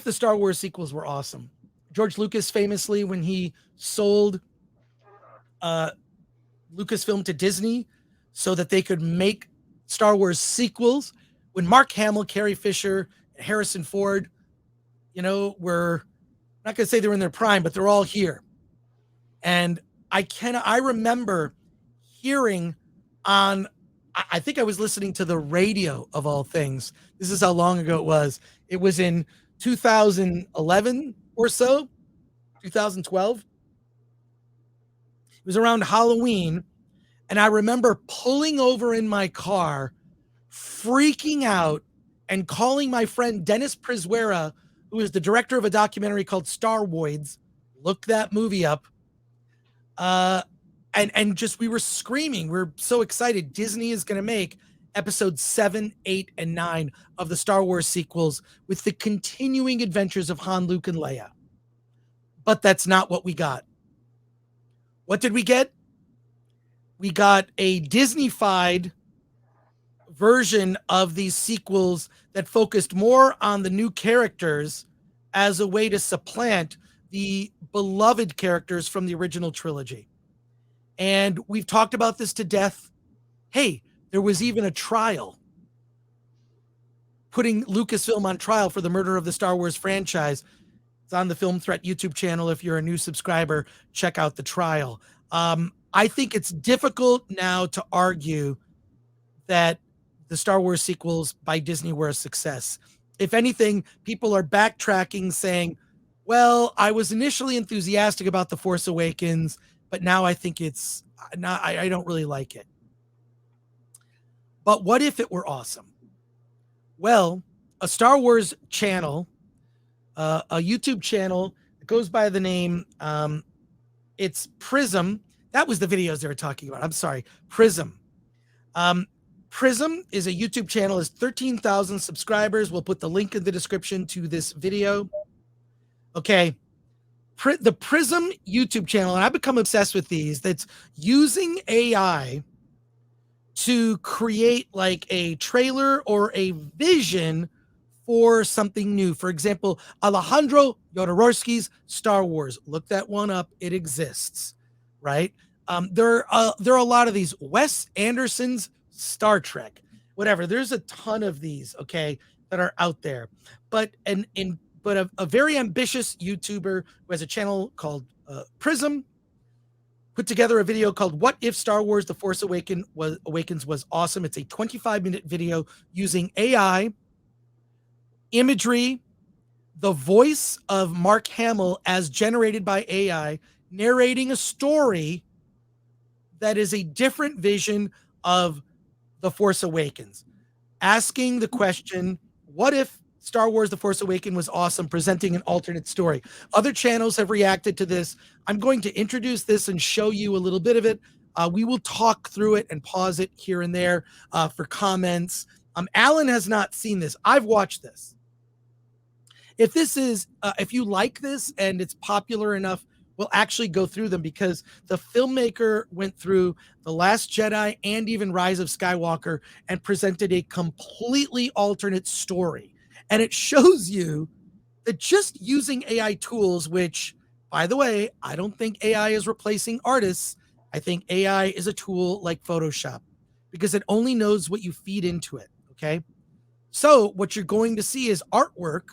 the Star Wars sequels were awesome. George Lucas famously, when he sold Lucasfilm to Disney so that they could make Star Wars sequels, when Mark Hamill, Carrie Fisher, and Harrison Ford, were not going to say they were in their prime, but they're all here. And I remember hearing on, I think I was listening to the radio of all things. This is how long ago it was. It was in 2011 or so, 2012. It was around Halloween. And I remember pulling over in my car, freaking out, and calling my friend Dennis Priswera, who is the director of a documentary called Star Wars. Look that movie up. And just, we were screaming. We're so excited. Disney is going to make episodes 7, 8, and 9 of the Star Wars sequels with the continuing adventures of Han, Luke, and Leia. But that's not what we got. What did we get? We got a Disney-fied version of these sequels that focused more on the new characters as a way to supplant the beloved characters from the original trilogy. And we've talked about this to death. Hey, there was even a trial putting Lucasfilm on trial for the murder of the Star Wars franchise. It's on the Film Threat YouTube channel. If you're a new subscriber, check out the trial. I think it's difficult now to argue that the Star Wars sequels by Disney were a success. If anything, people are backtracking saying, well, I was initially enthusiastic about The Force Awakens, but now I think it's not, I don't really like it. But what if it were awesome? Well, a Star Wars channel, a YouTube channel that goes by the name, it's Prism. That was the videos they were talking about. I'm sorry, Prism. Prism is a YouTube channel, has 13,000 subscribers. We'll put the link in the description to this video. Okay. The Prism YouTube channel, and I've become obsessed with these, that's using AI to create like a trailer or a vision for something new. For example, Alejandro Jodorowsky's Star Wars. Look that one up. It exists, right? There are a lot of these. Wes Anderson's Star Trek, whatever. There's a ton of these, okay, that are out there. But a very ambitious YouTuber who has a channel called Prism put together a video called "What If Star Wars: The Force Awakens Was Awesome." It's a 25-minute video using AI, imagery, the voice of Mark Hamill as generated by AI, narrating a story that is a different vision of The Force Awakens, asking the question, what if Star Wars: The Force Awakens was awesome, presenting an alternate story? Other channels have reacted to this. I'm going to introduce this and show you a little bit of it. We will talk through it and pause it here and there for comments. Alan has not seen this. I've watched this. If you like this and it's popular enough, we'll actually go through them, because the filmmaker went through The Last Jedi and even Rise of Skywalker and presented a completely alternate story. And it shows you that just using AI tools, which, by the way, I don't think AI is replacing artists. I think AI is a tool like Photoshop, because it only knows what you feed into it, okay? So what you're going to see is artwork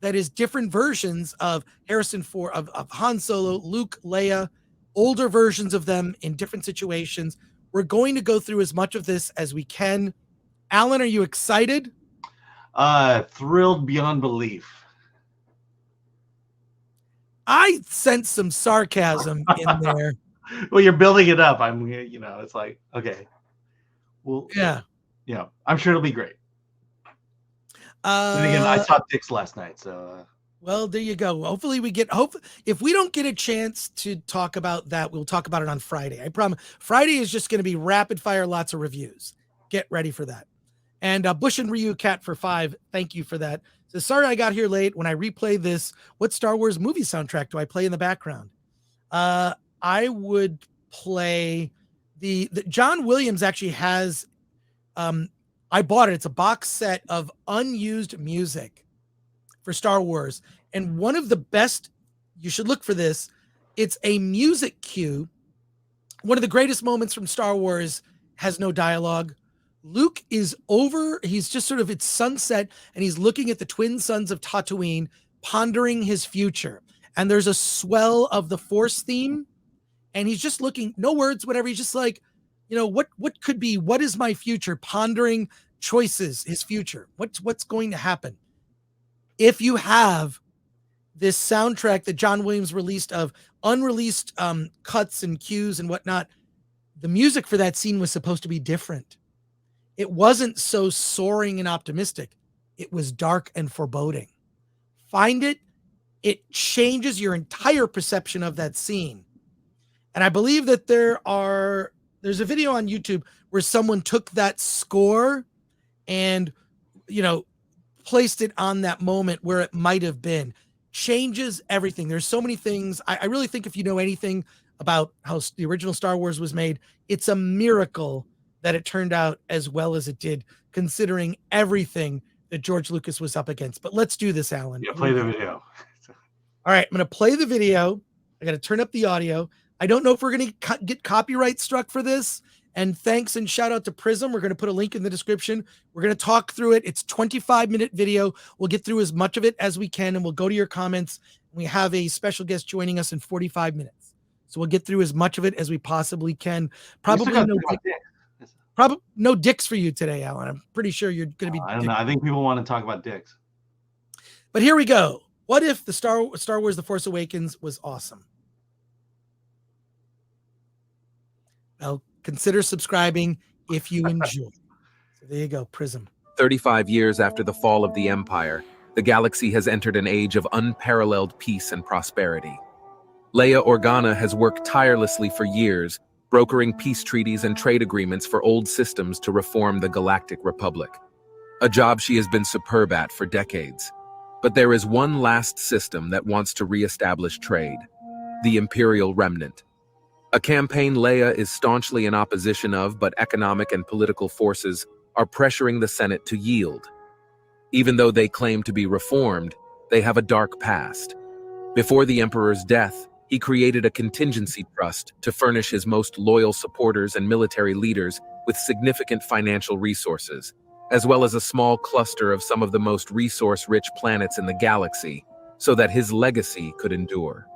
that is different versions of Harrison Ford, of Han Solo, Luke, Leia, older versions of them in different situations. We're going to go through as much of this as we can. Alan, are you excited? Thrilled beyond belief. I sense some sarcasm in there. Well, you're building it up. It's like, okay. Well, yeah. I'm sure it'll be great. And again, I saw Dix last night, so. Well, there you go. Hopefully if we don't get a chance to talk about that, we'll talk about it on Friday. I promise. Friday is just going to be rapid fire, lots of reviews. Get ready for that. And Bush and Ryu Cat for 5, thank you for that. So sorry I got here late. When I replay this, what Star Wars movie soundtrack do I play in the background? I would play the John Williams actually has, I bought it. It's a box set of unused music for Star Wars. And one of the best, you should look for this, it's a music cue. One of the greatest moments from Star Wars has no dialogue. Luke is he's just sort of, it's sunset, and he's looking at the twin suns of Tatooine, pondering his future. And there's a swell of the Force theme, and he's just looking, no words, whatever. He's just like, what could be, what is my future? Pondering choices, his future. What's going to happen? If you have this soundtrack that John Williams released of unreleased cuts and cues and whatnot, the music for that scene was supposed to be different. It wasn't so soaring and optimistic. It was dark and foreboding. Find it. It changes your entire perception of that scene. And I believe that there's a video on YouTube where someone took that score and, placed it on that moment where it might have been. Changes everything. There's so many things. I really think if you know anything about how the original Star Wars was made, it's a miracle that it turned out as well as it did, considering everything that George Lucas was up against. But let's do this, Alan. Yeah, play the video. All right, I'm going to play the video. I got to turn up the audio. I don't know if we're going to get copyright struck for this. And thanks and shout out to Prism. We're going to put a link in the description. We're going to talk through it. It's 25-minute video. We'll get through as much of it as we can, and we'll go to your comments. We have a special guest joining us in 45 minutes. So we'll get through as much of it as we possibly can. Probably no dicks for you today, Alan. I'm pretty sure you're going to be. I don't know. I think people want to talk about dicks. But here we go. What if the Star Wars The Force Awakens was awesome? Well, consider subscribing if you enjoy. So there you go, Prism. 35 years after the fall of the Empire, the galaxy has entered an age of unparalleled peace and prosperity. Leia Organa has worked tirelessly for years, brokering peace treaties and trade agreements for old systems to reform the Galactic Republic. A job she has been superb at for decades. But there is one last system that wants to re-establish trade: the Imperial Remnant. A campaign Leia is staunchly in opposition of, but economic and political forces are pressuring the Senate to yield. Even though they claim to be reformed, they have a dark past. Before the Emperor's death, he created a contingency trust to furnish his most loyal supporters and military leaders with significant financial resources, as well as a small cluster of some of the most resource-rich planets in the galaxy, so that his legacy could endure.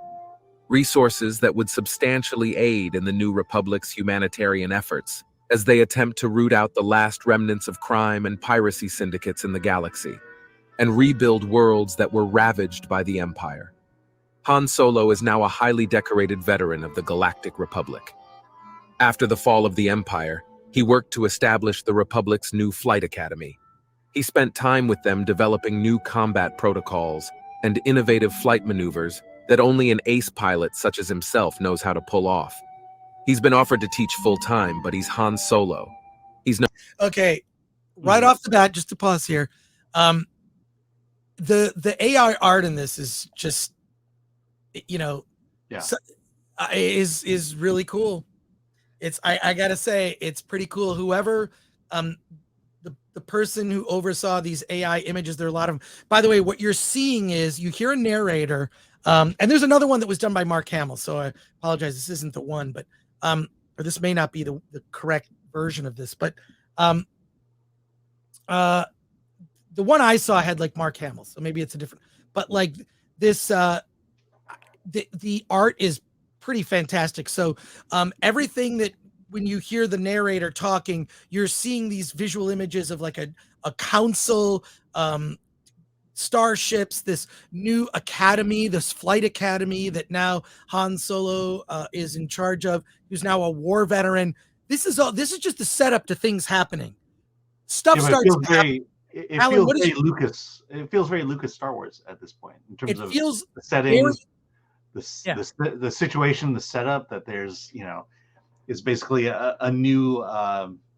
Resources that would substantially aid in the New Republic's humanitarian efforts as they attempt to root out the last remnants of crime and piracy syndicates in the galaxy, and rebuild worlds that were ravaged by the Empire. Han Solo is now a highly decorated veteran of the Galactic Republic. After the fall of the Empire, he worked to establish the Republic's new flight academy. He spent time with them developing new combat protocols and innovative flight maneuvers that only an ace pilot such as himself knows how to pull off. He's been offered to teach full-time, but he's Han Solo. He's no. Okay, right off the bat, just to pause here, the AI art in this is just, is really cool. I gotta say, it's pretty cool. Whoever, the person who oversaw these AI images, there are a lot of them. By the way, what you're seeing is you hear a narrator. And there's another one that was done by Mark Hamill, so I apologize. This isn't the one, but or this may not be the correct version of this, but the one I saw had like Mark Hamill, so maybe it's a different. But like this, the art is pretty fantastic. So everything that when you hear the narrator talking, you're seeing these visual images of like a council. Starships, this new academy, this flight academy that now Han Solo is in charge of, who's now a war veteran. This is just the setup to things happening. Stuff starts to happen. It feels very Lucas Star Wars at this point in terms of the setting, the situation, the setup. That there's is basically a new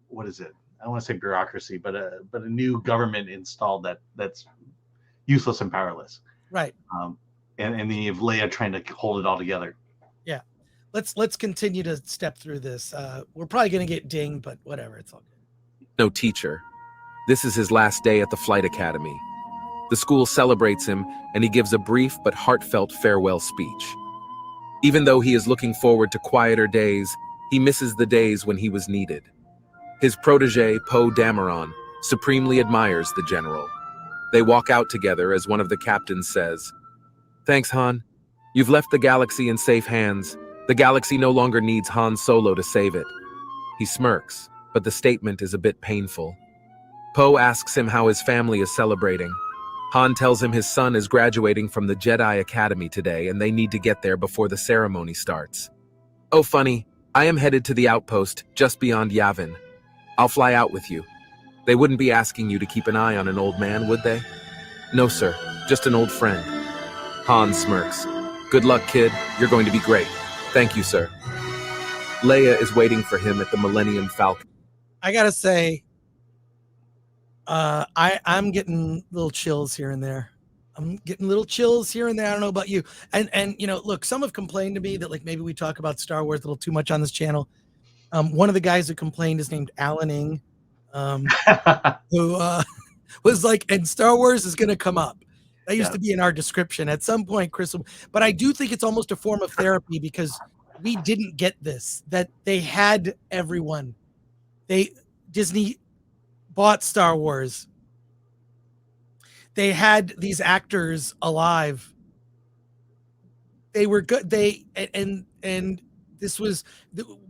what is it? I don't want to say bureaucracy, but a new government installed that's useless and powerless. Right. And then you have Leia trying to hold it all together. Yeah. Let's continue to step through this. We're probably going to get dinged, but whatever. It's all good. No teacher. This is his last day at the flight academy. The school celebrates him, and he gives a brief but heartfelt farewell speech. Even though he is looking forward to quieter days, he misses the days when he was needed. His protege, Poe Dameron, supremely admires the general. They walk out together as one of the captains says, "Thanks, Han. You've left the galaxy in safe hands. The galaxy no longer needs Han Solo to save it." He smirks, but the statement is a bit painful. Poe asks him how his family is celebrating. Han tells him his son is graduating from the Jedi Academy today and they need to get there before the ceremony starts. "Oh, funny, I am headed to the outpost just beyond Yavin. I'll fly out with you. They wouldn't be asking you to keep an eye on an old man, would they?" "No, sir, just an old friend." Han smirks. "Good luck, kid. You're going to be great." "Thank you, sir." Leia is waiting for him at the Millennium Falcon. I gotta say, I'm getting little chills here and there. I'm getting little chills here and there. I don't know about you. And look, some have complained to me that like maybe we talk about Star Wars a little too much on this channel. One of the guys who complained is named Alan Ing, who was like, and Star Wars is going to come up. That used to be in our description at some point, Chris. But I do think it's almost a form of therapy because we didn't get this, that they had everyone. Disney bought Star Wars. They had these actors alive. They were good. And this was,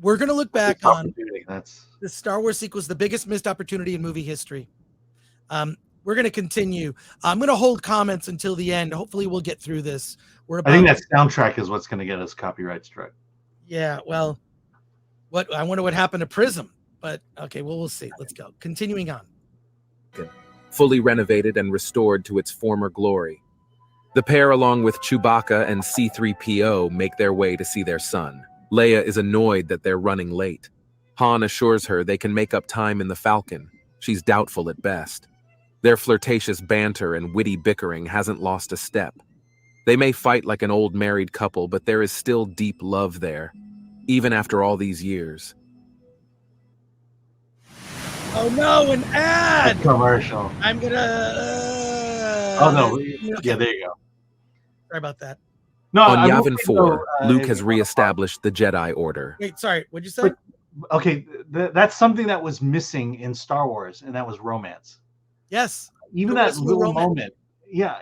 we're going to look back on the Star Wars sequel was the biggest missed opportunity in movie history. We're going to continue. I'm going to hold comments until the end. Hopefully we'll get through this. I think that soundtrack is what's going to get us copyright struck. Yeah. Well, I wonder what happened to Prism, but okay, well, we'll see. Let's go. Continuing on. Fully renovated and restored to its former glory. The pair, along with Chewbacca and C-3PO, make their way to see their son. Leia is annoyed that they're running late. Han assures her they can make up time in the Falcon. She's doubtful at best. Their flirtatious banter and witty bickering hasn't lost a step. They may fight like an old married couple, but there is still deep love there, even after all these years. Oh no, an ad! A commercial. I'm gonna. Oh no! Yeah, there you go. Sorry about that. No, on Yavin 4, Luke has reestablished the Jedi Order. Wait, sorry, what'd you say? Okay, that's something that was missing in Star Wars, and that was romance. Yes, even that little moment. Yeah,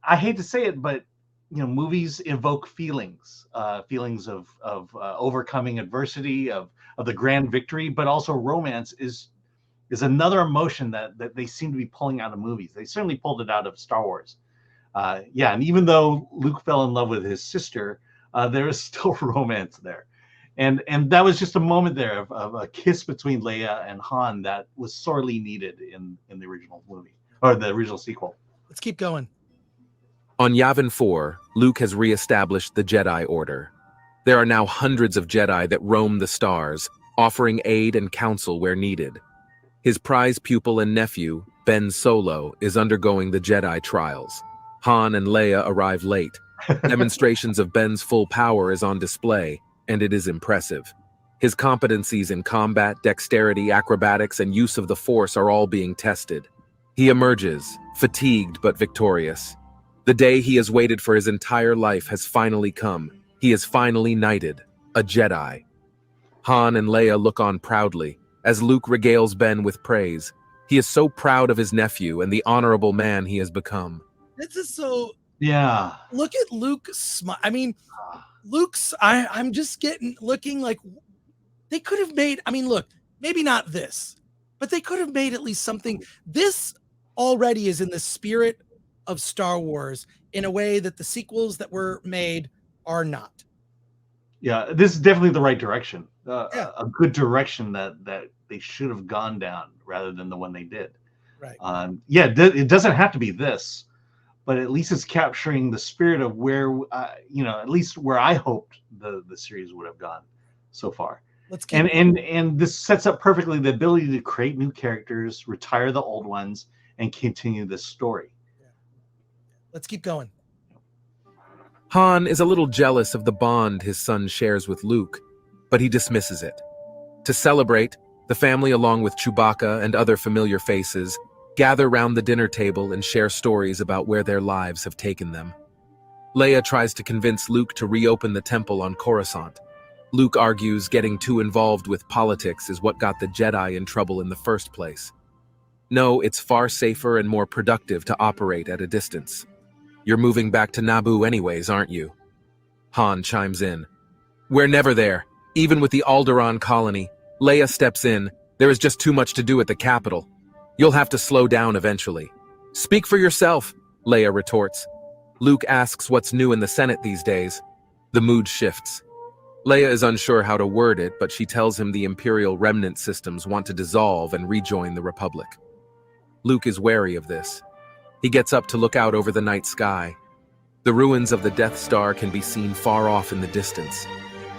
I hate to say it, but movies evoke feelings, feelings of overcoming adversity, of the grand victory, but also romance is another emotion that they seem to be pulling out of movies. They certainly pulled it out of Star Wars. And even though Luke fell in love with his sister, there is still romance there. And that was just a moment there of a kiss between Leia and Han that was sorely needed in the original movie, or the original sequel. Let's keep going. On Yavin 4, Luke has reestablished the Jedi Order. There are now hundreds of Jedi that roam the stars, offering aid and counsel where needed. His prize pupil and nephew, Ben Solo, is undergoing the Jedi trials. Han and Leia arrive late. Demonstrations of Ben's full power is on display, and it is impressive. His competencies in combat, dexterity, acrobatics, and use of the Force are all being tested. He emerges, fatigued but victorious. The day he has waited for his entire life has finally come. He is finally knighted, a Jedi. Han and Leia look on proudly, as Luke regales Ben with praise. He is so proud of his nephew and the honorable man he has become. This is so... Yeah. Look at Luke's smile. I mean, Luke's... I'm just looking like... They could have made... I mean, look, maybe not this, but they could have made at least something... This already is in the spirit of Star Wars in a way that the sequels that were made are not. Yeah, this is definitely the right direction. A good direction that they should have gone down rather than the one they did. Right. It doesn't have to be this, but at least it's capturing the spirit of where, at least where I hoped the series would have gone so far. Let's keep and this sets up perfectly the ability to create new characters, retire the old ones, and continue this story. Yeah. Let's keep going. Han is a little jealous of the bond his son shares with Luke, but he dismisses it. To celebrate, the family, along with Chewbacca and other familiar faces, gather round the dinner table and share stories about where their lives have taken them. Leia tries to convince Luke to reopen the temple on Coruscant. Luke argues getting too involved with politics is what got the Jedi in trouble in the first place. No, it's far safer and more productive to operate at a distance. You're moving back to Naboo anyways, aren't you? Han chimes in. We're never there. Even with the Alderaan colony, Leia steps in. There is just too much to do at the capital. You'll have to slow down eventually. Speak for yourself, Leia retorts. Luke asks what's new in the Senate these days. The mood shifts. Leia is unsure how to word it, but she tells him the Imperial remnant systems want to dissolve and rejoin the Republic. Luke is wary of this. He gets up to look out over the night sky. The ruins of the Death Star can be seen far off in the distance.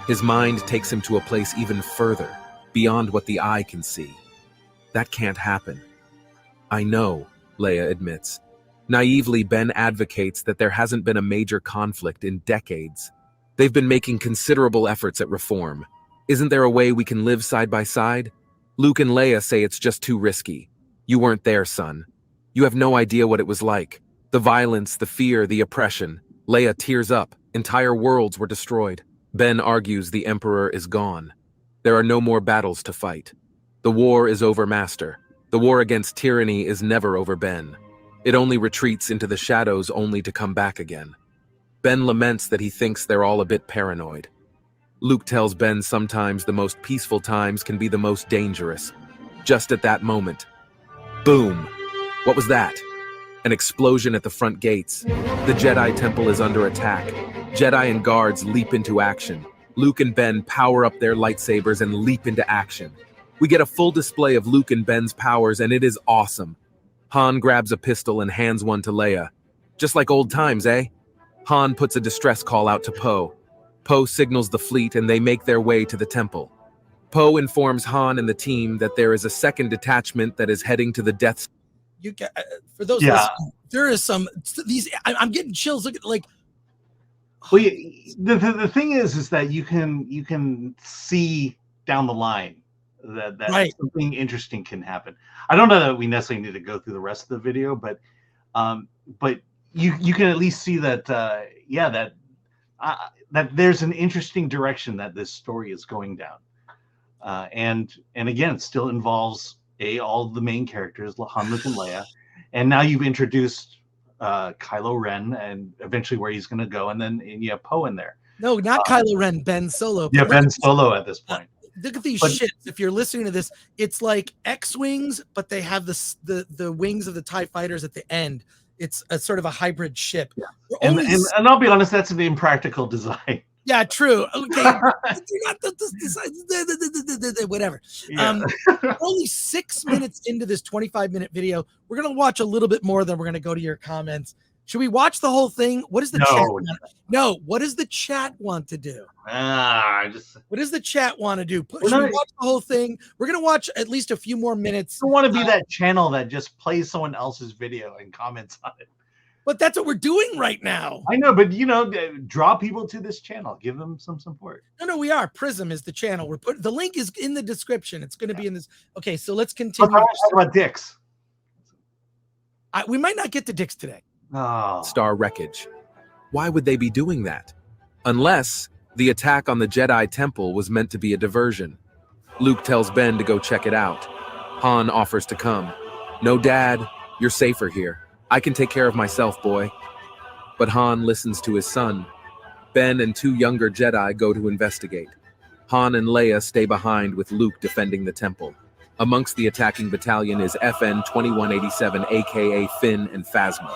His mind takes him to a place even further, beyond what the eye can see. That can't happen. I know, Leia admits. Naively, Ben advocates that there hasn't been a major conflict in decades. They've been making considerable efforts at reform. Isn't there a way we can live side by side? Luke and Leia say it's just too risky. You weren't there, son. You have no idea what it was like. The violence, the fear, the oppression. Leia tears up. Entire worlds were destroyed. Ben argues the Emperor is gone. There are no more battles to fight. The war is over, Master. The war against tyranny is never over, Ben. It only retreats into the shadows only to come back again. Ben laments that he thinks they're all a bit paranoid. Luke tells Ben sometimes the most peaceful times can be the most dangerous. Just at that moment. Boom! What was that? An explosion at the front gates. The Jedi Temple is under attack. Jedi and guards leap into action. Luke and Ben power up their lightsabers and leap into action. We get a full display of Luke and Ben's powers, and it is awesome. Han grabs a pistol and hands one to Leia. Just like old times, eh? Han puts a distress call out to Poe. Poe signals the fleet and they make their way to the temple. Poe informs Han and the team that there is a second detachment that is heading to the Death. You get, for those listening, there is some these. I'm getting chills. Look at like. Well, the thing is that you can see down the line that right. Something interesting can happen. I don't know that we necessarily need to go through the rest of the video, but you can at least see that that there's an interesting direction that this story is going down, and again, it still involves all the main characters, Han, Luke, and Leia, and now you've introduced Kylo Ren and eventually where he's going to go, and you have Poe in there. No, not Kylo Ren, Ben Solo. Yeah, Ben Solo at this point. Look at these shits. If you're listening to this, it's like X-wings, but they have the wings of the TIE fighters at the end. It's a sort of a hybrid ship. Yeah. And I'll be honest, that's an impractical design. Yeah, true. Okay. Whatever. Yeah. Only 6 minutes into this 25-minute video. We're going to watch a little bit more, then we're going to go to your comments. Should we watch the whole thing? What does the chat want? No, what does the chat want to do? What does the chat want to do? Should we watch the whole thing? We're going to watch at least a few more minutes. I want to be that channel that just plays someone else's video and comments on it. But that's what we're doing right now. I know, but draw people to this channel. Give them some support. No, we are. Prism is the channel. The link is in the description. It's going to be in this. Okay, so let's continue. Talk about dicks. We might not get to dicks today. Oh. Star wreckage. Why would they be doing that? Unless the attack on the Jedi Temple was meant to be a diversion. Luke tells Ben to go check it out. Han offers to come. No, Dad, you're safer here. I can take care of myself, boy. But Han listens to his son. Ben and 2 younger Jedi go to investigate. Han and Leia stay behind with Luke defending the temple. Amongst the attacking battalion is FN 2187, aka Finn and Phasma.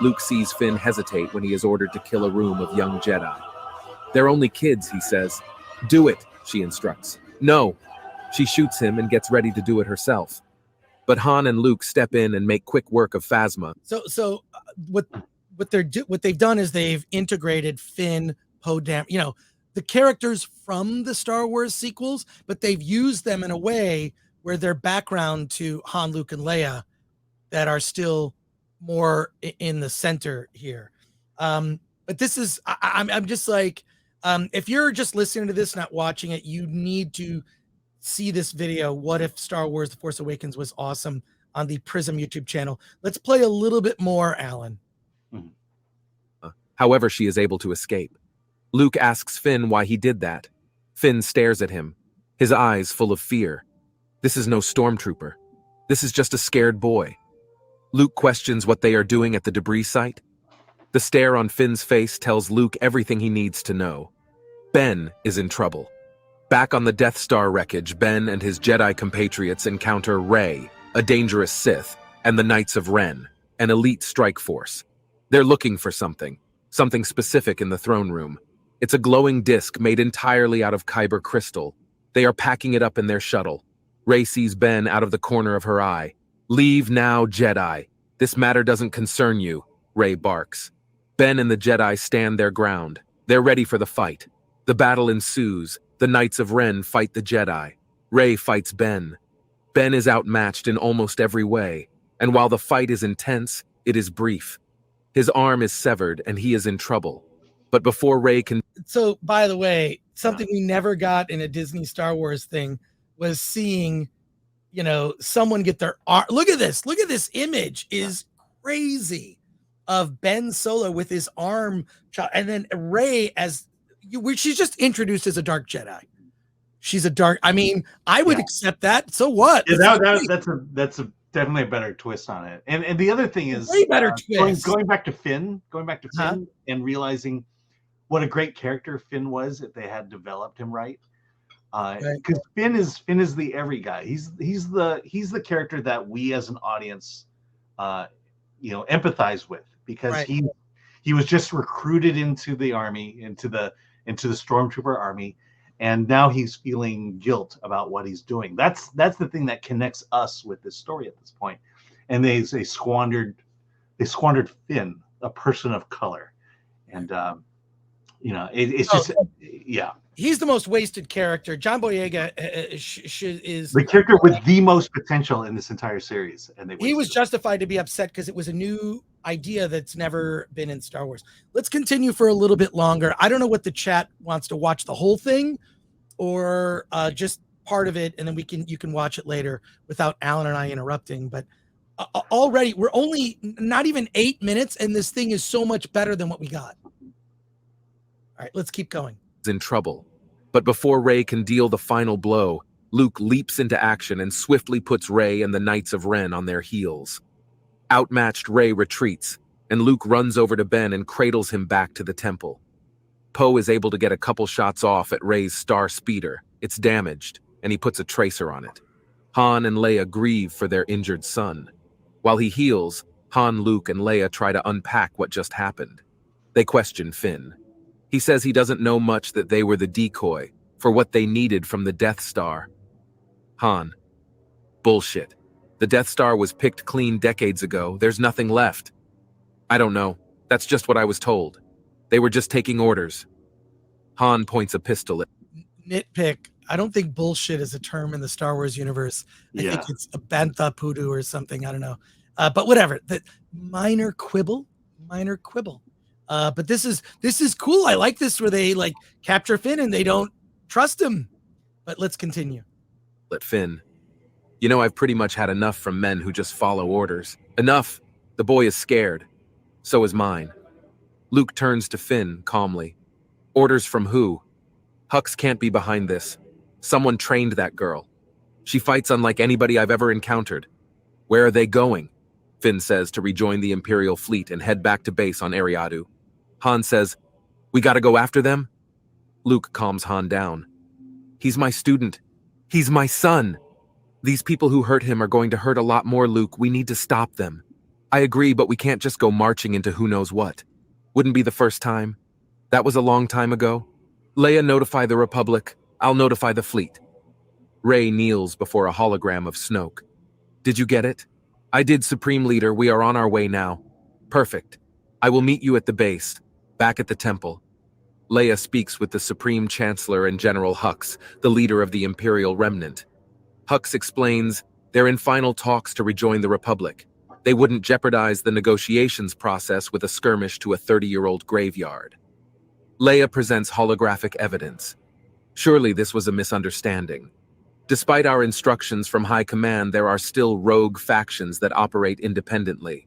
Luke sees Finn hesitate when he is ordered to kill a room of young Jedi. They're only kids, he says. Do it, she instructs. No. She shoots him and gets ready to do it herself. But Han and Luke step in and make quick work of Phasma. So what they've done is they've integrated Finn, Poe, the characters from the Star Wars sequels, but they've used them in a way where they're background to Han, Luke, and Leia that are still more in the center here. But this is, I'm just like, if you're just listening to this, not watching it, you need to see this video. What if Star Wars The Force Awakens was awesome? on the Prism YouTube channel. Let's play a little bit more, Alan. However, she is able to escape. Luke asks Finn why he did that. Finn stares at him, his eyes full of fear. This is no stormtrooper. This is just a scared boy. Luke questions what they are doing at the debris site. The stare on Finn's face tells Luke everything he needs to know. Ben is in trouble. Back on the Death Star wreckage, Ben and his Jedi compatriots encounter Rey, a dangerous Sith, and the Knights of Ren, an elite strike force. They're looking for something specific in the throne room. It's a glowing disc made entirely out of kyber crystal. They are packing it up in their shuttle. Rey sees Ben out of the corner of her eye. "Leave now, Jedi. This matter doesn't concern you," Rey barks. Ben and the Jedi stand their ground. They're ready for the fight. The battle ensues. The Knights of Ren fight the Jedi. Rey fights Ben. Ben is outmatched in almost every way, and while the fight is intense, it is brief. His arm is severed and he is in trouble. But before Rey can... So, by the way, something we never got in a Disney Star Wars thing was seeing, you know, someone get their arm. Look at this. Look at this image. Is crazy of Ben Solo with his arm. And then Rey as... she's just introduced as a dark Jedi. She's a dark. I mean, I would accept that. So what? Yeah, that's definitely a better twist on it. And the other thing is way better twist. Going back to Finn, and realizing what a great character Finn was if they had developed him right. Because Finn is the every guy. He's the character that we as an audience, empathize with, because he was just recruited into the army, into the stormtrooper army, and now he's feeling guilt about what he's doing. That's the thing that connects us with this story at this point. And they squandered Finn, a person of color, and he's the most wasted character. John Boyega is the character with the most potential in this entire series, and he was justified to be upset because it was a new idea that's never been in Star Wars. Let's continue for a little bit longer. I don't know what the chat wants to watch, the whole thing or just part of it, and then you can watch it later without Alan and I interrupting. But already we're only not even 8 minutes, and this thing is so much better than what we got. All right, let's keep going. In trouble. But before Rey can deal the final blow, Luke leaps into action and swiftly puts Rey and the Knights of Ren on their heels. Outmatched, Rey retreats, and Luke runs over to Ben and cradles him back to the temple. Poe is able to get a couple shots off at Rey's star speeder. It's damaged, and he puts a tracer on it. Han and Leia grieve for their injured son. While he heals, Han, Luke, and Leia try to unpack what just happened. They question Finn. He says he doesn't know much, that they were the decoy for what they needed from the Death Star. Han: "Bullshit. The Death Star was picked clean decades ago. There's nothing left." "I don't know. That's just what I was told. They were just taking orders." Han points a pistol at... Nitpick. I don't think bullshit is a term in the Star Wars universe. I think it's a bantha poodoo or something. I don't know. But whatever. The minor quibble. But this is cool. I like this, where they like capture Finn and they don't trust him. But let's continue. Let Finn. "You know, I've pretty much had enough from men who just follow orders. Enough. The boy is scared. So is mine." Luke turns to Finn calmly. "Orders from who? Hux can't be behind this. Someone trained that girl. She fights unlike anybody I've ever encountered. Where are they going?" Finn says, to rejoin the Imperial fleet and head back to base on Ariadu. Han says, "We gotta go after them?" Luke calms Han down. "He's my student. He's my son. These people who hurt him are going to hurt a lot more, Luke. We need to stop them." "I agree, but we can't just go marching into who knows what. Wouldn't be the first time. That was a long time ago. Leia, notify the Republic. I'll notify the fleet." Rey kneels before a hologram of Snoke. "Did you get it?" "I did, Supreme Leader. We are on our way now." "Perfect. I will meet you at the base, back at the temple." Leia speaks with the Supreme Chancellor and General Hux, the leader of the Imperial Remnant. Hux explains they're in final talks to rejoin the Republic. They wouldn't jeopardize the negotiations process with a skirmish to a 30-year-old graveyard. Leia presents holographic evidence. Surely this was a misunderstanding. Despite our instructions from High Command, there are still rogue factions that operate independently.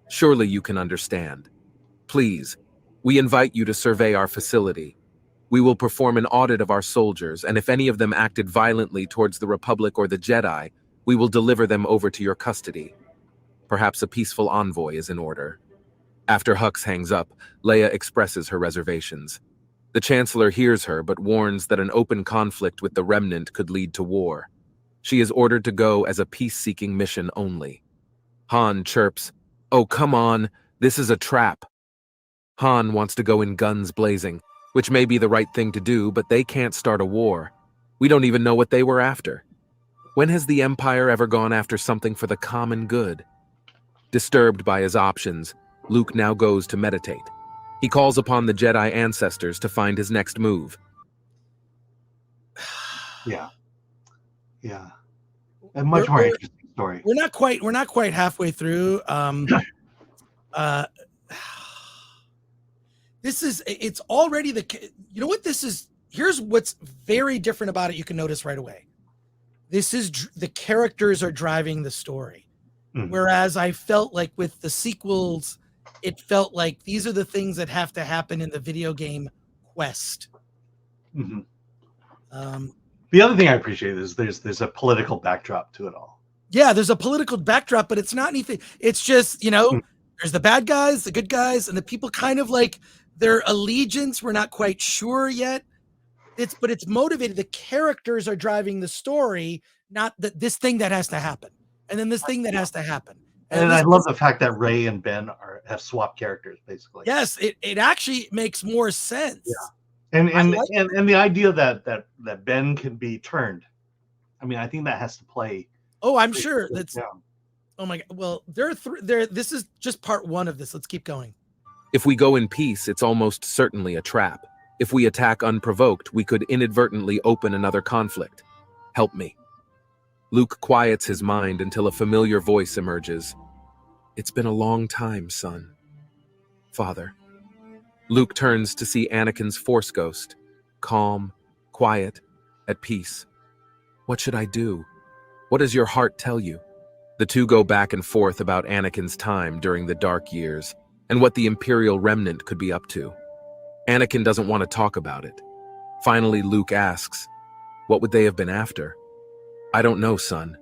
Surely you can understand. Please, we invite you to survey our facility. We will perform an audit of our soldiers, and if any of them acted violently towards the Republic or the Jedi, we will deliver them over to your custody. Perhaps a peaceful envoy is in order. After Hux hangs up, Leia expresses her reservations. The Chancellor hears her but warns that an open conflict with the Remnant could lead to war. She is ordered to go as a peace-seeking mission only. Han chirps, "Oh, come on, this is a trap." Han wants to go in guns blazing, which may be the right thing to do, but they can't start a war. We don't even know what they were after. When has the Empire ever gone after something for the common good? Disturbed by his options, Luke now goes to meditate. He calls upon the Jedi ancestors to find his next move. Yeah. A much more interesting story. We're not quite halfway through. It's already you know what this is? Here's what's very different about it. You can notice right away. This is the characters are driving the story. Mm-hmm. Whereas I felt like with the sequels, it felt like these are the things that have to happen in the video game quest. Mm-hmm. The other thing I appreciate is there's a political backdrop to it all. Yeah, there's a political backdrop, but it's not anything. It's just, there's the bad guys, the good guys, and the people kind of like their allegiance. We're not quite sure yet. But it's motivated. The characters are driving the story, not this thing that has to happen. And then this thing that has to happen. And I love the fact that Rey and Ben have swapped characters, basically. Yes, it actually makes more sense. Yeah. And the idea that Ben can be turned. I mean, I think that has to play. Oh, I'm sure that's. Yeah. Oh my God. Well, this is just part one of this. Let's keep going. If we go in peace, it's almost certainly a trap. If we attack unprovoked, we could inadvertently open another conflict. Help me. Luke quiets his mind until a familiar voice emerges. It's been a long time, son. Father. Luke turns to see Anakin's Force ghost, calm, quiet, at peace. What should I do? What does your heart tell you? The two go back and forth about Anakin's time during the dark years and what the Imperial remnant could be up to. Anakin doesn't want to talk about it. Finally, Luke asks, what would they have been after? I don't know, son.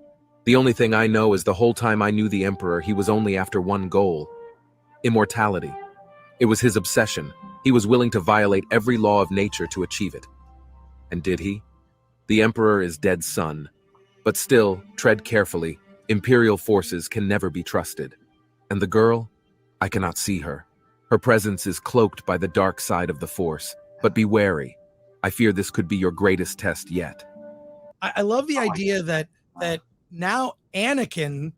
The only thing I know is the whole time I knew the Emperor, he was only after one goal: immortality. It was his obsession. He was willing to violate every law of nature to achieve it. And did he? The Emperor is dead, son. But still, tread carefully. Imperial forces can never be trusted. And the girl? I cannot see her. Her presence is cloaked by the dark side of the Force. But be wary. I fear this could be your greatest test yet. I love the idea that now Anakin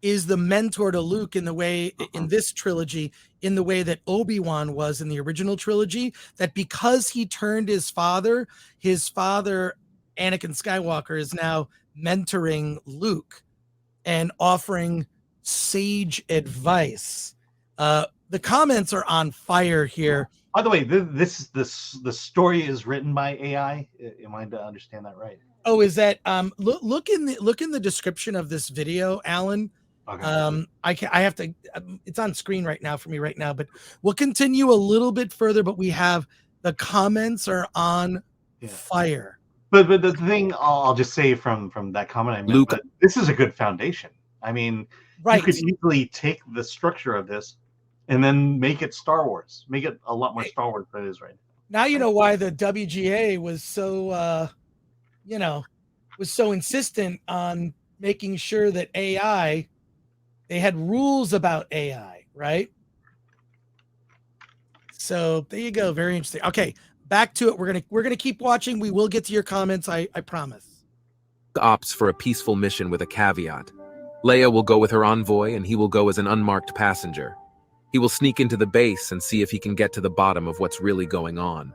is the mentor to Luke in the way, in this trilogy, in the way that Obi-Wan was in the original trilogy, that because he turned his father, Anakin Skywalker, is now mentoring Luke and offering sage advice. The comments are on fire here. By the way, the story is written by AI. Am I to understand that right? Oh, is that look in the description of this video, Alan? Okay. I have to. It's on screen right now for me right now, but we'll continue a little bit further. But we have the comments are on fire. But the thing I'll just say from that comment I made, Luke, this is a good foundation. I mean, you could easily take the structure of this and then make it Star Wars. Make it a lot more Star Wars than it is right now. Now you know why the WGA was so insistent on making sure that AI, they had rules about AI, right? So there you go. Very interesting. Okay, back to it. We're gonna keep watching. We will get to your comments. I promise. Opts for a peaceful mission with a caveat. Leia will go with her envoy, and he will go as an unmarked passenger. He will sneak into the base and see if he can get to the bottom of what's really going on.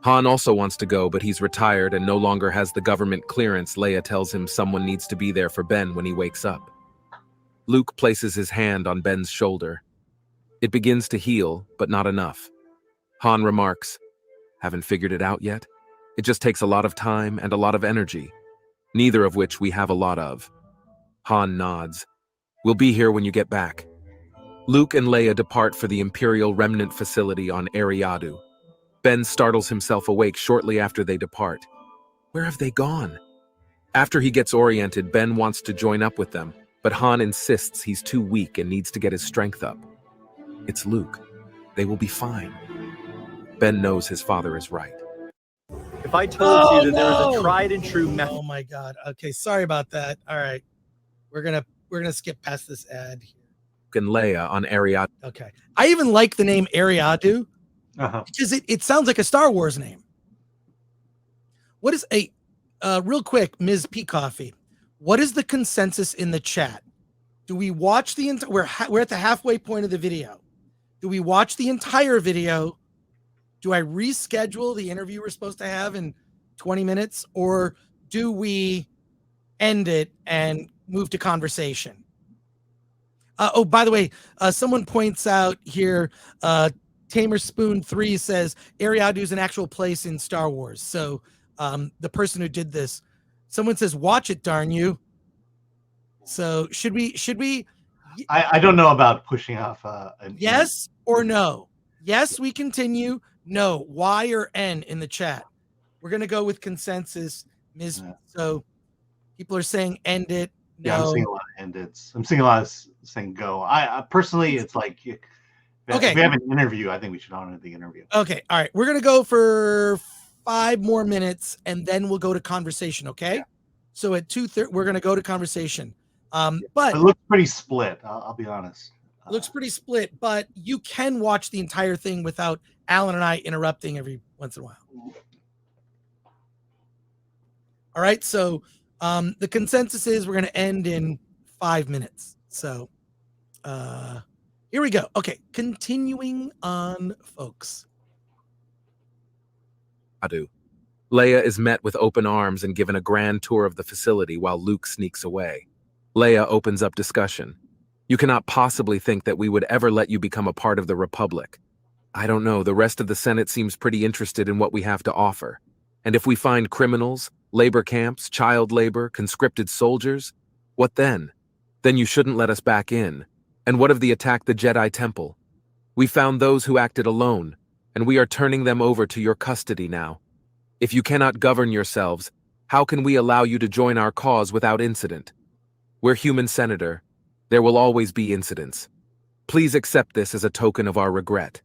Han also wants to go, but he's retired and no longer has the government clearance. Leia tells him someone needs to be there for Ben when he wakes up. Luke places his hand on Ben's shoulder. It begins to heal, but not enough. Han remarks, "Haven't figured it out yet? It just takes a lot of time and a lot of energy." neither of which we have a lot of. Han nods. We'll be here when you get back. Luke and Leia depart for the Imperial Remnant facility on Eriadu. Ben startles himself awake shortly after they depart. Where have they gone? After he gets oriented, Ben wants to join up with them, but Han insists he's too weak and needs to get his strength up. It's Luke. They will be fine. Ben knows his father is right. If I told you that there was a tried and true method. Oh my God. Okay, sorry about that. All right. We're gonna skip past this ad here. Luke and Leia on Eriadu. Okay. I even like the name Eriadu because it sounds like a Star Wars name. What is real quick, Ms. Piccoffee, what is the consensus in the chat? Do we watch the we're at the halfway point of the video. Do we watch the entire video? Do I reschedule the interview we're supposed to have in 20 minutes, or do we end it and move to conversation? Oh, by the way, someone points out here, Tamer Spoon 3 says Eriadu is an actual place in Star Wars. So the person who did this, someone says, watch it, darn you. So should we? I don't know about pushing off. Yes or no? Yes, we continue. No, Y or N in the chat. We're going to go with consensus, Ms. Yeah. So people are saying end it. No. Yeah, I'm seeing a lot of end it's. I'm seeing a lot of saying go. I personally, it's like, okay, if we have an interview, I think we should honor the interview. Okay, all right. We're going to go for 5 more minutes, and then we'll go to conversation, okay? Yeah. So at 2:30, we're going to go to conversation. But it looks pretty split, I'll be honest. It looks pretty split, but you can watch the entire thing without Alan and I interrupting every once in a while. All right, so the consensus is we're going to end in 5 minutes. So here we go. Okay, continuing on, folks. Leia is met with open arms and given a grand tour of the facility while Luke sneaks away. Leia opens up discussion. You cannot possibly think that we would ever let you become a part of the Republic. I don't know, the rest of the Senate seems pretty interested in what we have to offer. And if we find criminals, labor camps, child labor, conscripted soldiers, what then? Then you shouldn't let us back in. And what of the attack the Jedi Temple? We found those who acted alone, and we are turning them over to your custody now. If you cannot govern yourselves, how can we allow you to join our cause without incident? We're human, Senator. There will always be incidents. Please accept this as a token of our regret.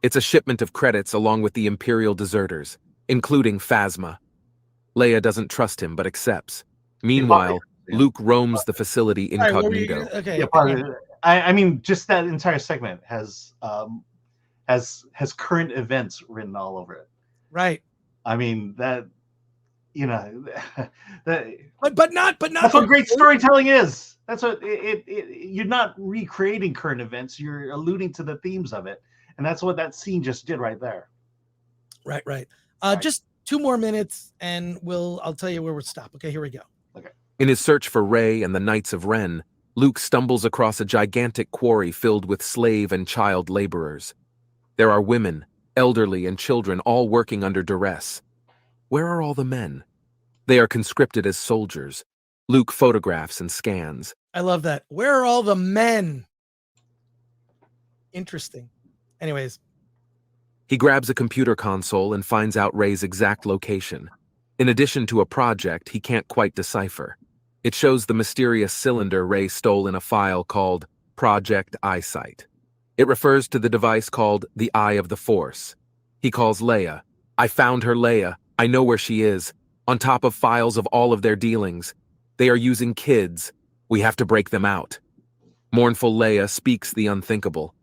It's a shipment of credits along with the Imperial deserters, including Phasma. Leia doesn't trust him, but accepts. Meanwhile, Luke roams the facility incognito. Okay. Yeah, I mean, just that entire segment has current events written all over it. Right. I mean that, you know, but not. That's what great storytelling is. That's what you're not recreating current events. You're alluding to the themes of it, and that's what that scene just did right there. Right. Right. Just 2 more minutes, and I'll tell you where we'll stop. Okay, here we go. Okay. In his search for Rey and the Knights of Ren, Luke stumbles across a gigantic quarry filled with slave and child laborers. There are women, elderly, and children all working under duress. Where are all the men? They are conscripted as soldiers. Luke photographs and scans. I love that. Where are all the men? Interesting. Anyways. He grabs a computer console and finds out Rey's exact location. In addition to a project he can't quite decipher. It shows the mysterious cylinder Rey stole in a file called Project Eyesight. It refers to the device called the Eye of the Force. He calls Leia. I found her, Leia. I know where she is. On top of files of all of their dealings. They are using kids. We have to break them out. Mournful Leia speaks the unthinkable.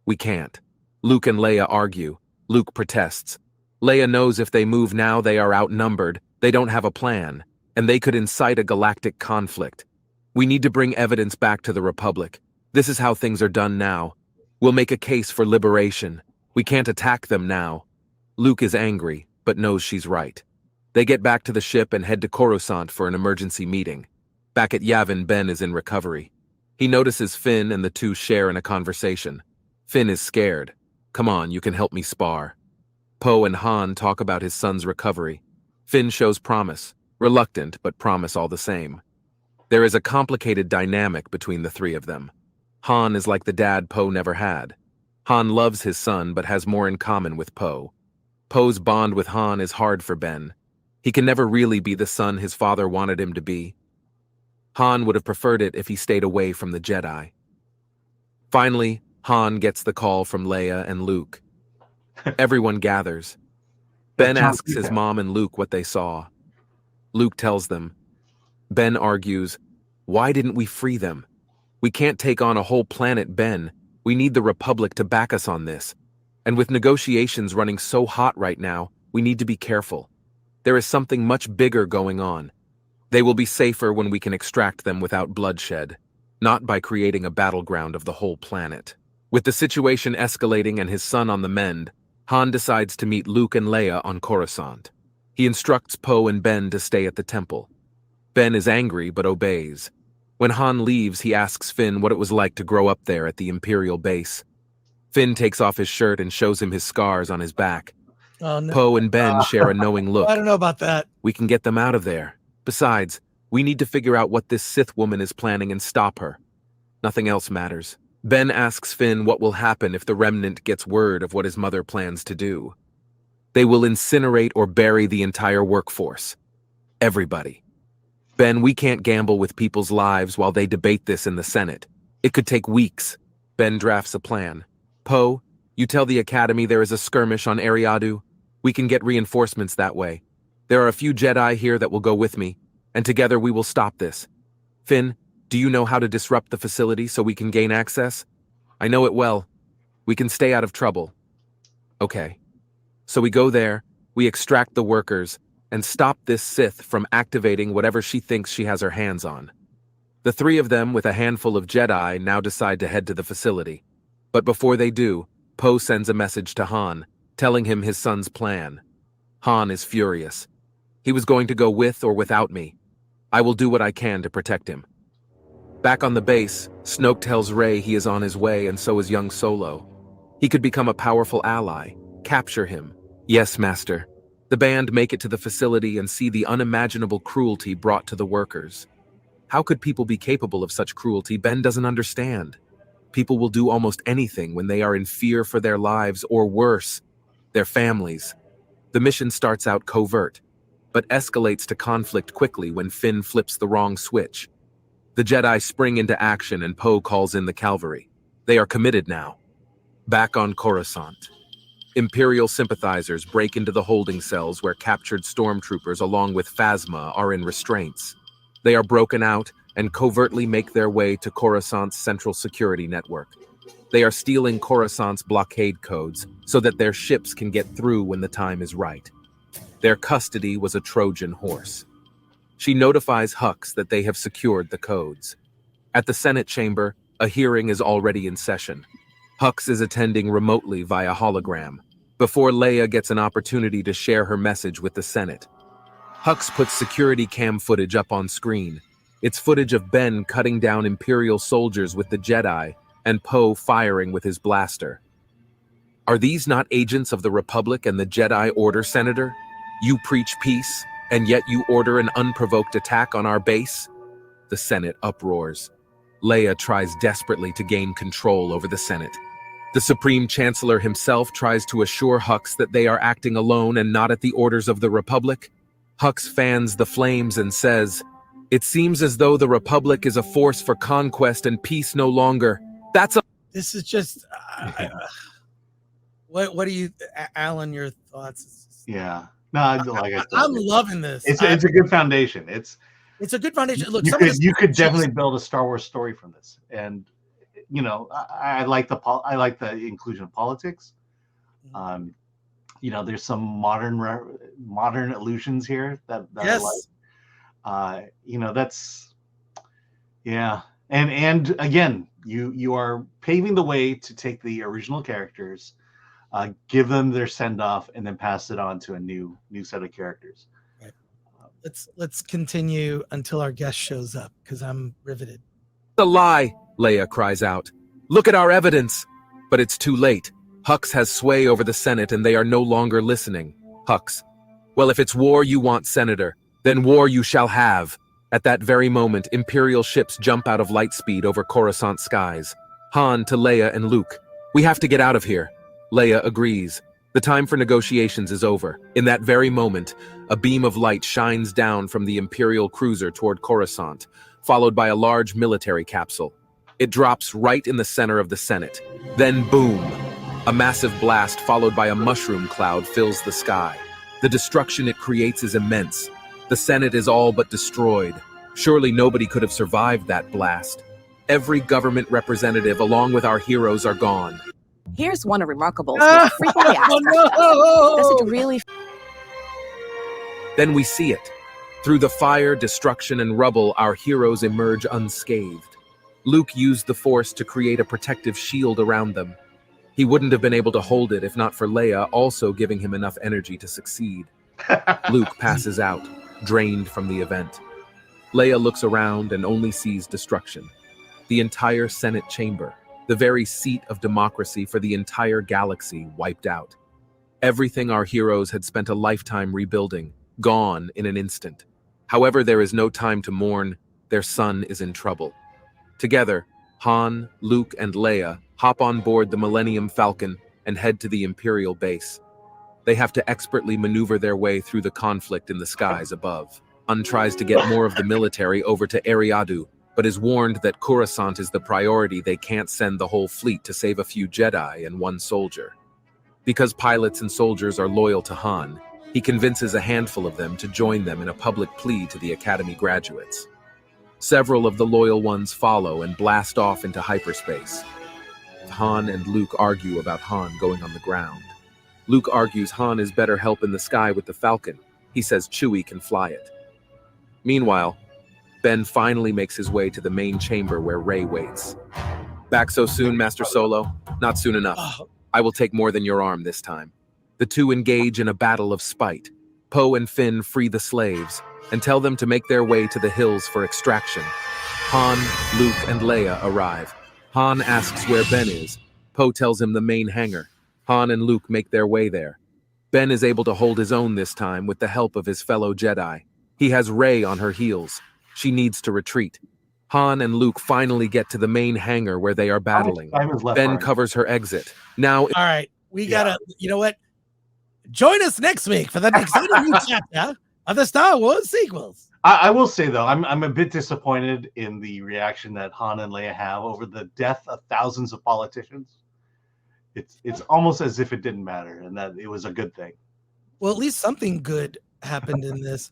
We can't. Luke and Leia argue. Luke protests. Leia knows if they move now they are outnumbered, they don't have a plan, and they could incite a galactic conflict. We need to bring evidence back to the Republic. This is how things are done now. We'll make a case for liberation. We can't attack them now. Luke is angry, but knows she's right. They get back to the ship and head to Coruscant for an emergency meeting. Back at Yavin, Ben is in recovery. He notices Finn and the two share in a conversation. Finn is scared. Come on, you can help me spar. Poe and Han talk about his son's recovery. Finn shows promise. reluctant but promise all the same. There is a complicated dynamic between the three of them. Han is like the dad Poe never had. Han loves his son but has more in common with Poe. Poe's bond with Han is hard for Ben. He can never really be the son his father wanted him to be. Han would have preferred it if he stayed away from the Jedi. Finally, Han gets the call from Leia and Luke. Everyone gathers. Ben asks his mom and Luke what they saw. Luke tells them. Ben argues, "Why didn't we free them? We can't take on a whole planet, Ben. We need the Republic to back us on this. And with negotiations running so hot right now, we need to be careful. There is something much bigger going on. They will be safer when we can extract them without bloodshed, not by creating a battleground of the whole planet." With the situation escalating and his son on the mend, Han decides to meet Luke and Leia on Coruscant. He instructs Poe and Ben to stay at the temple. Ben is angry but obeys. When Han leaves, he asks Finn what it was like to grow up there at the Imperial base. Finn takes off his shirt and shows him his scars on his back. Oh, no. Poe and Ben share a knowing look. I don't know about that. We can get them out of there. Besides, we need to figure out what this Sith woman is planning and stop her. Nothing else matters. Ben asks Finn what will happen if the remnant gets word of what his mother plans to do. They will incinerate or bury the entire workforce. Everybody. Ben, we can't gamble with people's lives while they debate this in the Senate. It could take weeks. Ben drafts a plan. Poe, you tell the Academy there is a skirmish on Eriadu. We can get reinforcements that way. There are a few Jedi here that will go with me, and together we will stop this. Finn, do you know how to disrupt the facility so we can gain access? I know it well. We can stay out of trouble. Okay. So we go there, we extract the workers, and stop this Sith from activating whatever she thinks she has her hands on. The three of them, with a handful of Jedi, now decide to head to the facility. But before they do, Poe sends a message to Han, telling him his son's plan. Han is furious. He was going to go with or without me. I will do what I can to protect him. Back on the base, Snoke tells Rey he is on his way and so is young Solo. He could become a powerful ally. Capture him. Yes, Master. The band make it to the facility and see the unimaginable cruelty brought to the workers. How could people be capable of such cruelty? Ben doesn't understand. People will do almost anything when they are in fear for their lives or worse, their families. The mission starts out covert, but escalates to conflict quickly when Finn flips the wrong switch. The Jedi spring into action and Poe calls in the cavalry. They are committed now. Back on Coruscant. Imperial sympathizers break into the holding cells where captured stormtroopers along with Phasma are in restraints. They are broken out and covertly make their way to Coruscant's central security network. They are stealing Coruscant's blockade codes so that their ships can get through when the time is right. Their custody was a Trojan horse. She notifies Hux that they have secured the codes. At the Senate chamber, a hearing is already in session. Hux is attending remotely via hologram, before Leia gets an opportunity to share her message with the Senate. Hux puts security cam footage up on screen. It's footage of Ben cutting down Imperial soldiers with the Jedi and Poe firing with his blaster. Are these not agents of the Republic and the Jedi Order, Senator? You preach peace, and yet you order an unprovoked attack on our base? The Senate uproars. Leia tries desperately to gain control over the Senate. The Supreme Chancellor himself tries to assure Hux that they are acting alone and not at the orders of the Republic. Hux fans the flames and says, "It seems as though the Republic is a force for conquest and peace no longer. This is just... What do you... Alan, your thoughts? Yeah. No, like I said, I'm loving this. It's a good foundation. It's a good foundation. Look, you could definitely build a Star Wars story from this, and I like the inclusion of politics. There's some modern illusions here that yes. I like. That's and again, you are paving the way to take the original characters, give them their send off, and then pass it on to a new set of characters. Right. Let's continue until our guest shows up because I'm riveted. A lie, Leia cries out. Look at our evidence. But it's too late. Hux has sway over the Senate and they are no longer listening. Hux. Well, if it's war you want, Senator, Then war you shall have. At that very moment, Imperial ships jump out of light speed over Coruscant skies. Han to Leia and Luke. We have to get out of here. Leia agrees. The time for negotiations is over. In that very moment, a beam of light shines down from the Imperial cruiser toward Coruscant, followed by a large military capsule. It drops right in the center of the Senate. Then boom! A massive blast followed by a mushroom cloud fills the sky. The destruction it creates is immense. The Senate is all but destroyed. Surely nobody could have survived that blast. Every government representative along with our heroes are gone. Here's one of Remarkable's most frequently asked questions. Does it really... Then we see it. Through the fire, destruction, and rubble, our heroes emerge unscathed. Luke used the Force to create a protective shield around them. He wouldn't have been able to hold it if not for Leia also giving him enough energy to succeed. Luke passes out, drained from the event. Leia looks around and only sees destruction. The entire Senate chamber, the very seat of democracy for the entire galaxy, wiped out. Everything our heroes had spent a lifetime rebuilding, gone in an instant. However, there is no time to mourn. Their son is in trouble. Together, Han, Luke, and Leia hop on board the Millennium Falcon and head to the Imperial base. They have to expertly maneuver their way through the conflict in the skies above. Han tries to get more of the military over to Eriadu, but is warned that Coruscant is the priority. They can't send the whole fleet to save a few Jedi and one soldier. Because pilots and soldiers are loyal to Han, he convinces a handful of them to join them in a public plea to the Academy graduates. Several of the loyal ones follow and blast off into hyperspace. Han and Luke argue about Han going on the ground. Luke argues Han is better help in the sky with the Falcon. He says Chewie can fly it. Meanwhile, Ben finally makes his way to the main chamber where Rey waits. Back so soon, Master Solo? Not soon enough. I will take more than your arm this time. The two engage in a battle of spite. Poe and Finn free the slaves and tell them to make their way to the hills for extraction. Han, Luke, and Leia arrive. Han asks where Ben is. Poe tells him the main hangar. Han and Luke make their way there. Ben is able to hold his own this time with the help of his fellow Jedi. He has Rey on her heels. She needs to retreat. Han and Luke finally get to the main hangar where they are battling. Ben covers her exit. Now, all right, we gotta, you know what? Join us next week for the exciting new chapter of the Star Wars sequels. I will say though, I'm a bit disappointed in the reaction that Han and Leia have over the death of thousands of politicians. It's almost as if it didn't matter and that it was a good thing. Well, at least something good happened in this.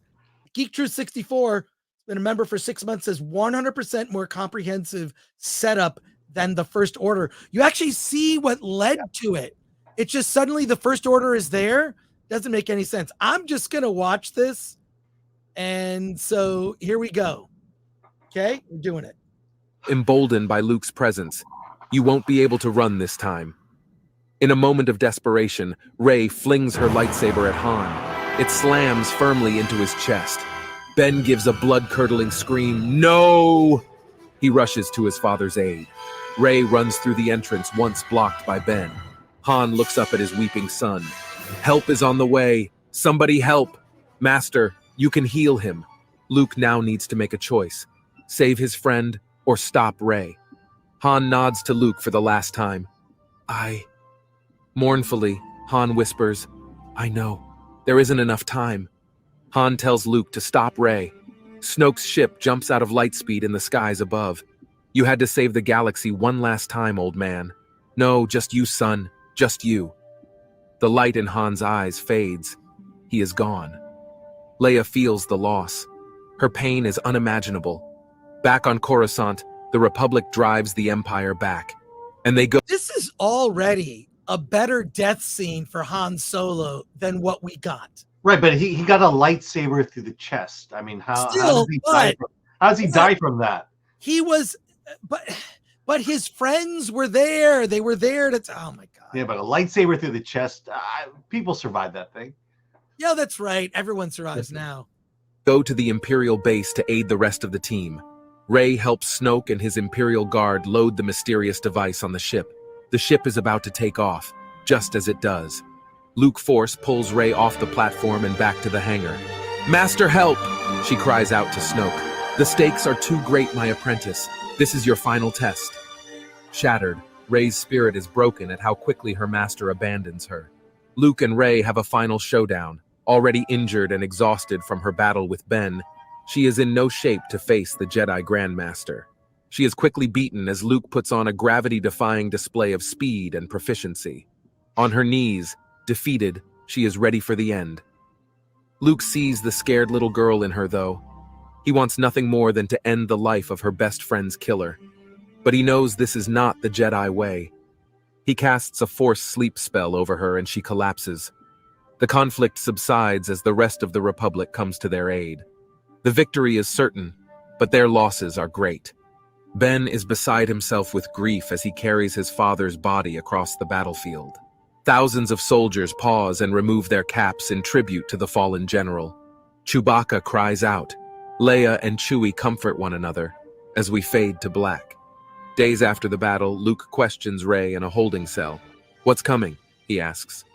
Geek Truth 64, been a member for 6 months, says 100% more comprehensive setup than the First Order. You actually see what led to it. It's just suddenly the First Order is there. Doesn't make any sense. I'm just going to watch this. And so here we go. Okay, we're doing it. Emboldened by Luke's presence, you won't be able to run this time. In a moment of desperation, Rey flings her lightsaber at Han. It slams firmly into his chest. Ben gives a blood-curdling scream, "No!" He rushes to his father's aid. Rey runs through the entrance, once blocked by Ben. Han looks up at his weeping son. "Help is on the way. Somebody help. Master, you can heal him." Luke now needs to make a choice. Save his friend or stop Rey. Han nods to Luke for the last time. Mournfully, Han whispers, "I know. There isn't enough time." Han tells Luke to stop Rey. Snoke's ship jumps out of light speed in the skies above. "You had to save the galaxy one last time, old man." "No, just you, son. Just you." The light in Han's eyes fades. He is gone. Leia feels the loss. Her pain is unimaginable. Back on Coruscant, the Republic drives the Empire back. And they go— This is already a better death scene for Han Solo than what we got. Right, but he got a lightsaber through the chest. I mean, how does he die from that? He was, but his friends were there. They were there to. Oh my god! Yeah, but a lightsaber through the chest. People survive that thing. Yeah, that's right. Everyone survives now. Go to the Imperial base to aid the rest of the team. Rey helps Snoke and his Imperial Guard load the mysterious device on the ship. The ship is about to take off, just as it does. Luke Force pulls Rey off the platform and back to the hangar. "Master, help!" She cries out to Snoke. The stakes are too great, my apprentice. This is your final test. Shattered, Rey's spirit is broken at how quickly her master abandons her. Luke and Rey have a final showdown. Already injured and exhausted from her battle with Ben, she is in no shape to face the Jedi Grandmaster. She is quickly beaten as Luke puts on a gravity-defying display of speed and proficiency. On her knees, defeated, she is ready for the end. Luke sees the scared little girl in her, though. He wants nothing more than to end the life of her best friend's killer. But he knows this is not the Jedi way. He casts a force sleep spell over her and she collapses. The conflict subsides as the rest of the Republic comes to their aid. The victory is certain, but their losses are great. Ben is beside himself with grief as he carries his father's body across the battlefield. Thousands of soldiers pause and remove their caps in tribute to the fallen general. Chewbacca cries out. Leia and Chewie comfort one another as we fade to black. Days after the battle, Luke questions Rey in a holding cell. "What's coming?" he asks.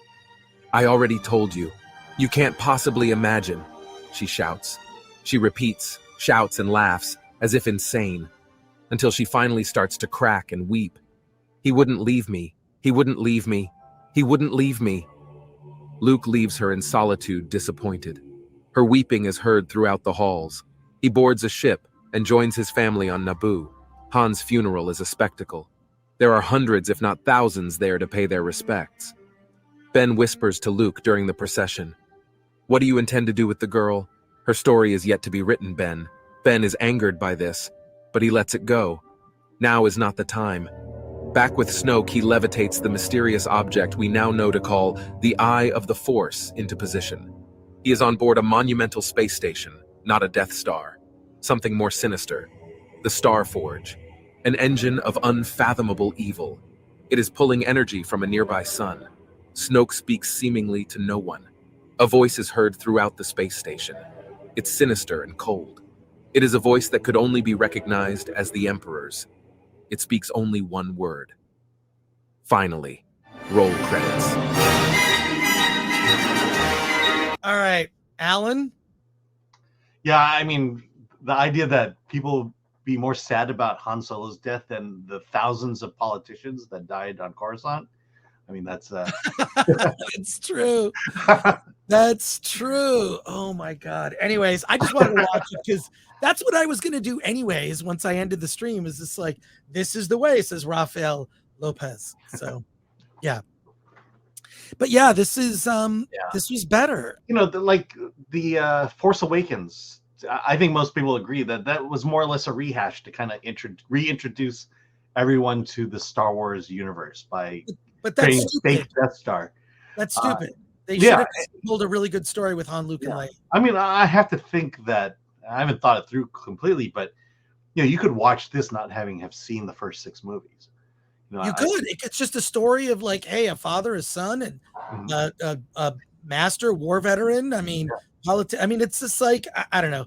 "I already told you. You can't possibly imagine," she shouts. She repeats, shouts, and laughs, as if insane, until she finally starts to crack and weep. "He wouldn't leave me. He wouldn't leave me. He wouldn't leave me." Luke leaves her in solitude, disappointed. Her weeping is heard throughout the halls. He boards a ship and joins his family on Naboo. Han's funeral is a spectacle. There are hundreds, if not thousands, there to pay their respects. Ben whispers to Luke during the procession. "What do you intend to do with the girl? Her story is yet to be written, Ben." Ben is angered by this, but he lets it go. Now is not the time. Back with Snoke, he levitates the mysterious object we now know to call the Eye of the Force into position. He is on board a monumental space station, not a Death Star. Something more sinister. The Star Forge. An engine of unfathomable evil. It is pulling energy from a nearby sun. Snoke speaks seemingly to no one. A voice is heard throughout the space station. It's sinister and cold. It is a voice that could only be recognized as the Emperor's. It speaks only one word. Finally, roll credits. All right, Alan? Yeah, I mean, the idea that people be more sad about Han Solo's death than the thousands of politicians that died on Coruscant. I mean, that's it's true. That's true. Oh my God. Anyways, I just wanted to watch it because that's what I was going to do anyways. Once I ended the stream, is this like, this is the way, says Rafael Lopez. So yeah. But yeah, this is this was better. You know, the Force Awakens, I think most people agree that that was more or less a rehash to kind of reintroduce everyone to the Star Wars universe by creating a fake Death Star. That's stupid. They should have told a really good story with Han, Luke, and Leia. I mean, I have to think that I haven't thought it through completely, but you know, you could watch this not having have seen the first 6 movies. You know, It's just a story of like, hey, a father, a son, and a master war veteran. I mean, I mean, it's just like I don't know.